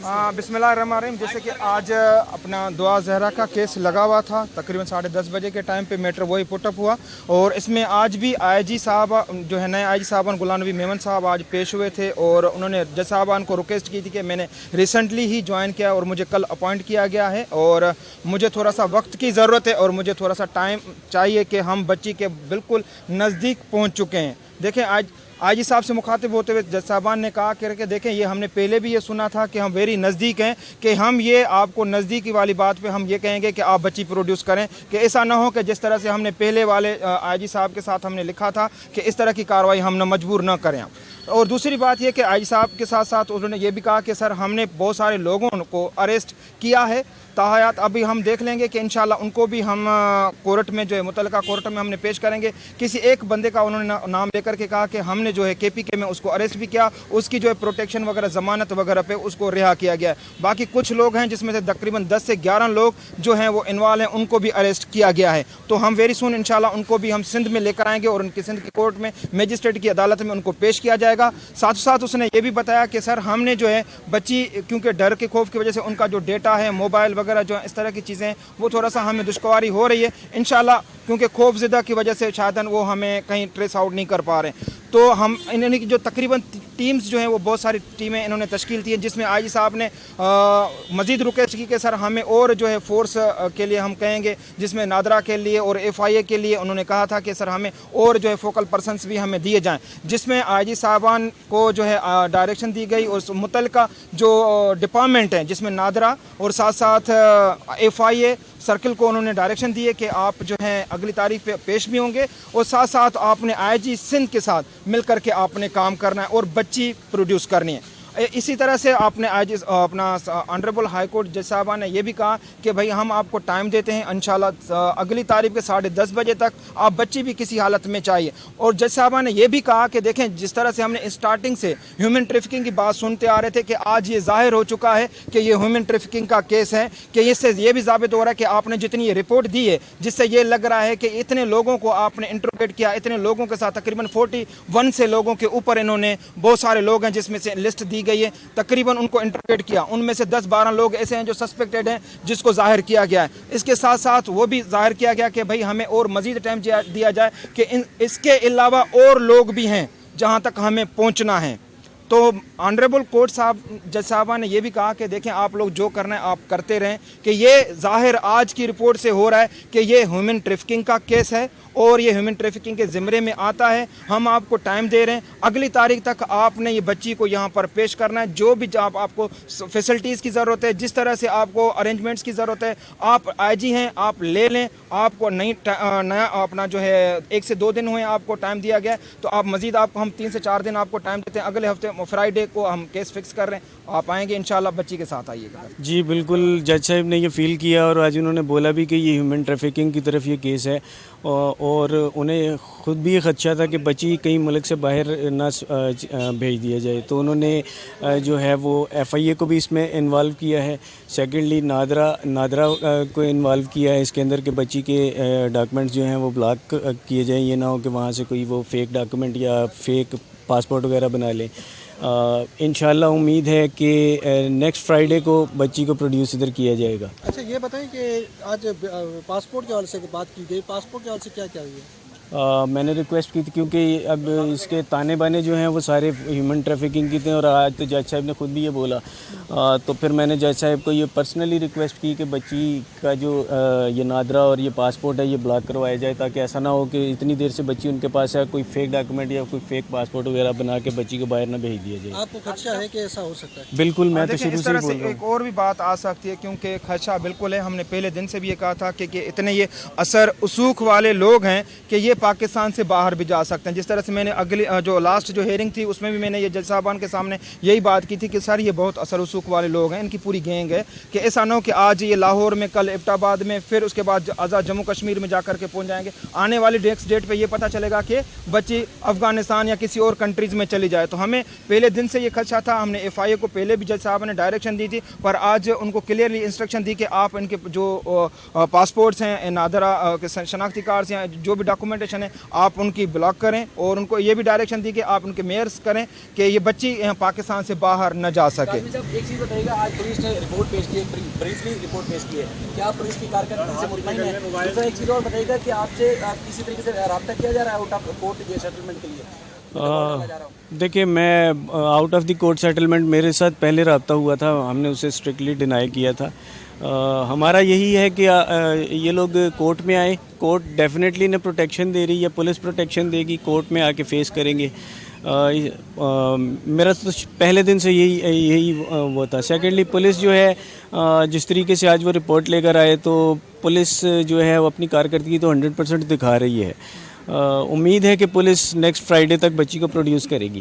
बिस्मिल्लाहिर्रहमानिर्रहीम। जैसे कि आज अपना दुआ ज़हरा का केस लगा हुआ था, तकरीबन 10:30 बजे के टाइम पे मैटर वही पुटअप हुआ, और इसमें आज भी आईजी साहब जो है नए आईजी साहबान गुलाम नबी मेमन साहब आज पेश हुए थे, और उन्होंने जज साहबान को रिक्वेस्ट की थी कि मैंने रिसेंटली ही ज्वाइन किया और मुझे कल अपॉइंट किया गया है, और मुझे थोड़ा सा वक्त की ज़रूरत है और मुझे थोड़ा सा टाइम चाहिए कि हम बच्ची के बिल्कुल नज़दीक पहुँच चुके हैं। देखें, आज आईजी साहब से मुखातिब होते हुए जज साहबान ने कहा कि देखें, ये हमने पहले भी ये सुना था कि हम वेरी नज़दीक हैं, कि हम ये आपको नज़दीकी वाली बात पे हम ये कहेंगे कि आप बच्ची प्रोड्यूस करें, कि ऐसा ना हो कि जिस तरह से हमने पहले वाले आईजी साहब के साथ हमने लिखा था कि इस तरह की कार्रवाई हम न मजबूर न करें। और दूसरी बात ये कि आईजी साहब के साथ साथ उन्होंने ये भी कहा कि सर हमने बहुत सारे लोगों को अरेस्ट किया है, ताहयात अभी हम देख लेंगे कि इंशाल्लाह उनको भी हम कोर्ट में जो है मुतल्लिका कोर्ट में हमने पेश करेंगे। किसी एक बंदे का उन्होंने नाम लेकर के कहा कि हमने जो है केपीके में उसको अरेस्ट भी किया, उसकी जो है प्रोटेक्शन वगैरह ज़मानत वगैरह पे उसको रिहा किया गया है। बाकी कुछ लोग हैं जिसमें से तकरीबन 10 से 11 लोग जो हैं वो इन्वॉल्व हैं, उनको भी अरेस्ट किया गया है। तो हम वेरी सुन इंशाल्लाह उनको भी हम सिंध में लेकर आएंगे और उनकी सिंध की कोर्ट में मजिस्ट्रेट की अदालत में उनको पेश किया जाएगा। साथ साथ उसने ये भी बताया कि सर हमने जो है बच्ची, क्योंकि डर के खौफ की वजह से उनका जो डेटा है, मोबाइल वगैरह जो है, इस तरह की चीज़ें वो थोड़ा सा हमें दुश्वारी हो रही है इंशाल्लाह, क्योंकि खौफज़दा की वजह से शायद वो हमें कहीं ट्रेस आउट नहीं कर पा रहे। तो हम इन्होंने की जो तकरीबन टीम्स जो हैं वो बहुत सारी टीमें इन्होंने तश्कील की है, जिसमें आईजी साहब ने मज़ीद रिक्वेस्ट की कि सर हमें और जो है फोर्स के लिए हम कहेंगे, जिसमें नादरा के लिए और FIA के लिए उन्होंने कहा था कि सर हमें और जो है फोकल पर्सनस भी हमें दिए जाएं, जिसमें आईजी साहबान को जो है डायरेक्शन दी गई और मुतल्लिका जो डिपार्टमेंट हैं जिसमें नादरा और साथ साथ FIA सर्किल को उन्होंने डायरेक्शन दिए कि आप जो हैं अगली तारीख पे पेश भी होंगे, और साथ साथ आपने IG सिंध के साथ मिलकर के आपने काम करना है और बच्ची प्रोड्यूस करनी है। इसी तरह से आपने आज अपना ऑनरेबल हाई कोर्ट जज साहबा ने यह भी कहा कि भाई हम आपको टाइम देते हैं, इंशाल्लाह अगली तारीख के 10:30 बजे तक आप बच्ची भी किसी हालत में चाहिए। और जज साहबा ने यह भी कहा कि देखें, जिस तरह से हमने स्टार्टिंग से ह्यूमन ट्रैफिकिंग की बात सुनते आ रहे थे कि आज ये जाहिर हो चुका है कि ये ह्यूमन ट्रैफिकिंग का केस है, कि इससे ये भी साबित हो रहा है कि आपने जितनी ये रिपोर्ट दी है, जिससे ये लग रहा है कि इतने लोगों को आपने इंटरोगेट किया, इतने लोगों के साथ तकरीबन 41 से लोगों के ऊपर इन्होंने, बहुत सारे लोग हैं जिसमें से लिस्ट दी गई है, तकरीबन उनको इंटरोगेट किया, उनमें से 10-12 लोग ऐसे हैं जो सस्पेक्टेड हैं जिसको जाहिर किया गया है। इसके साथ साथ वो भी जाहिर किया गया कि भाई हमें और मज़ीद टाइम दिया जाए कि इसके अलावा और लोग भी हैं जहां तक हमें पहुंचना है। तो ऑनरेबल कोर्ट साहब जज साहबा ने यह भी कहा कि देखें, आप लोग जो करना है आप करते रहें, कि ये जाहिर आज की रिपोर्ट से हो रहा है कि ये ह्यूमन ट्रैफिकिंग का केस है और ये ह्यूमन ट्रैफिकिंग के ज़िम्मे में आता है। हम आपको टाइम दे रहे हैं, अगली तारीख तक आपने ये बच्ची को यहाँ पर पेश करना है। जो भी आपको फैसिलिटीज़ की ज़रूरत है, जिस तरह से आपको अरेंजमेंट्स की ज़रूरत है, आप IG हैं, आप ले लें। आपको नया अपना जो है 1 से 2 दिन हुए आपको टाइम दिया गया है, तो आप मज़ीद आपको हम 3 से 4 दिन आपको टाइम देते हैं। अगले हफ्ते फ्राइडे को हम केस फिक्स कर रहे हैं, आप आएंगे इंशाल्लाह, बच्ची के साथ आइएगा। जी बिल्कुल, जज साहब ने ये फ़ील किया और आज उन्होंने बोला भी कि ये ह्यूमन ट्रैफिकिंग की तरफ ये केस है, और उन्हें ख़ुद भी ख़दशा था कि बच्ची कहीं मुल्क से बाहर ना भेज दिया जाए, तो उन्होंने जो है वो FIA को भी इसमें इन्वॉल्व किया है। सेकेंडली नादरा को इन्वॉल्व किया है इसके अंदर, कि बच्ची के डॉक्यूमेंट्स जो हैं वो ब्लॉक किए जाएँ, ये ना हो कि वहाँ से कोई वो फेक डॉक्यूमेंट या फेक पासपोर्ट वगैरह बना लें। इंशाल्लाह उम्मीद है कि नेक्स्ट फ्राइडे को बच्ची को प्रोड्यूस इधर किया जाएगा। अच्छा, ये बताएं कि आज पासपोर्ट के हवाले से बात की गई, पासपोर्ट के हवाले से क्या क्या हुई है? मैंने रिक्वेस्ट की थी, क्योंकि अब इसके ताने बाने जो हैं वो सारे ह्यूमन ट्रैफिकिंग की थे, और आज तो जज साहब ने खुद भी ये बोला, तो फिर मैंने जज साहब को ये पर्सनली रिक्वेस्ट की कि बच्ची का जो ये नादरा और ये पासपोर्ट है ये ब्लॉक करवाया जाए, ताकि ऐसा ना हो कि इतनी देर से बच्ची उनके पास है, कोई फेक डॉक्यूमेंट या कोई फेक पासपोर्ट वगैरह बना के बच्ची को बाहर ना भेज दिया जाए। आपको खदशा है कि ऐसा हो सकता है? बिल्कुल, मैं तो शुरू से बोल रहा हूँ। एक और भी बात आ सकती है, क्योंकि खदशा बिल्कुल है। हमने पहले दिन से भी ये कहा था कि इतने ये असर उसूख वाले लोग हैं कि ये पाकिस्तान से बाहर भी जा सकते हैं। जिस तरह से मैंने अगली जो लास्ट जो हेयरिंग थी उसमें भी मैंने ये जज साहबान के सामने यही बात की थी कि सर ये बहुत असर उसूख वाले लोग हैं, इनकी पूरी गैंग है, कि ऐसा ना हो कि आज ये लाहौर में, कल एबटाबाद में, फिर उसके बाद आज़ाद जम्मू कश्मीर में जाकर के पहुंच जाएंगे। आने वाली नेक्स्ट डेट पे ये पता चलेगा कि बच्ची अफगानिस्तान या किसी और कंट्रीज़ में चली जाए। तो हमें पहले दिन से ये खदशा था। हमने FIA को पहले भी जज साहब ने डायरेक्शन दी थी, पर आज उनको क्लियरली इंस्ट्रक्शन दी कि आप इनके जो पासपोर्ट्स हैं, नादरा के शनाख्ती कार्ड्स या जो भी डॉक्यूमेंटेशन ڈائریکشن ہے آپ ان کی بلاک کریں اور ان کو یہ بھی ڈائریکشن دی کہ آپ ان کے میئرس کریں کہ یہ بچی پاکستان سے باہر نہ جا سکے. صاحب ایک چیز بتائیے گا, آج پولیس نے رپورٹ پیش کی ہے, بریفلی رپورٹ پیش کی ہے, کیا آپ پولیس کی کارکردگی سے مطمئن ہیں؟ دوسرا ایک چیز اور بتائیے گا کہ آپ سے کسی طریقے سے رابطہ کیا جا رہا ہے آؤٹ آف کورٹ کے سیٹلمنٹ کے لیے؟ دیکھیے میں out of the court settlement میرے ساتھ پہلے رابطہ ہوا تھا, ہم نے اسے اسٹرکٹلی ڈینائی کیا تھا. ہمارا یہی ہے کہ یہ لوگ کورٹ میں آئیں, کورٹ ڈیفینیٹلی انہیں پروٹیکشن دے رہی ہے, پولیس پروٹیکشن دے گی, کورٹ میں آ کے فیس کریں گے. میرا تو پہلے دن سے یہی وہ تھا. سیکنڈلی پولیس جو ہے جس طریقے سے آج وہ رپورٹ لے کر آئے تو پولیس جو ہے وہ اپنی کارکردگی تو 100% دکھا رہی ہے. امید ہے کہ پولیس نیکسٹ فرائیڈے تک بچی کو پروڈیوس کرے گی.